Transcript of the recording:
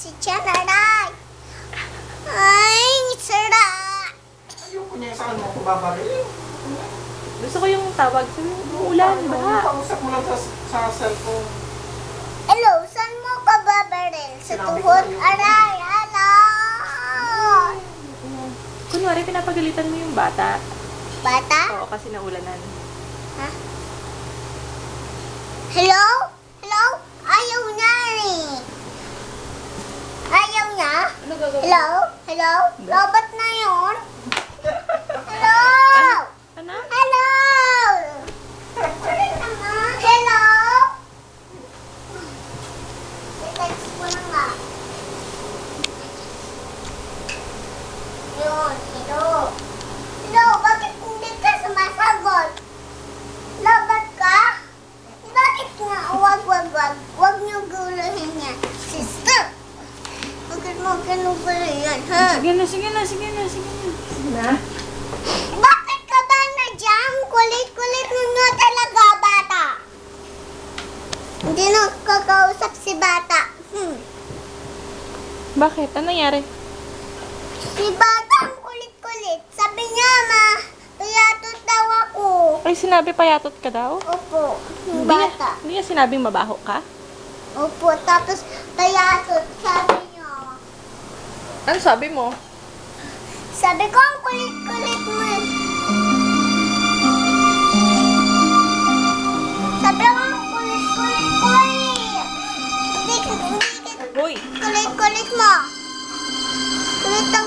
si Chanaray. Ay, sira. Ayoko niya, saan mo ako babaril? Gusto ko yung tawag sa ulan, baha. Pausap mo lang sa cellphone. Hello, saan mo ka babaril? Sa Sinabi ko tuhod? na yun. Aray, hello. Kunwari, pinapagalitan mo yung bata. Bata? Oo, kasi naulanan. Ha? Hello? Hello? Ayaw niya eh. Ayaw niya? Ano gagawin? Hello? Hello? Robot na yun? Hello? Ano? Hello? Hello? I-text ko na nga. Yun, hello. Hello, bakit hindi ka sumasagot? Labat ka? Bakit nga? Wag niyo guluhin yan. Sister! Bakit mo ganun yan, ha? Sige na. Na? Bakit ka ba nandiyan? Kulit-kulit mo talaga, bata. Hindi na kakausap si bata. Bakit? Ano nangyari? Si bata ang kulit-kulit. Sabi niya, payatot daw ako. Ay, sinabi payatot ka daw? Opo, yung bata. Hindi niya sinabing mabaho ka? Opo, tapos payatot, sabi niya. Ano sabi mo? Sabi ko, ang kulit-kulit mo. Sabi ko, ang kulit-kulit ko eh. Hindi Hoy! kulit-kulit mo. Kulit ang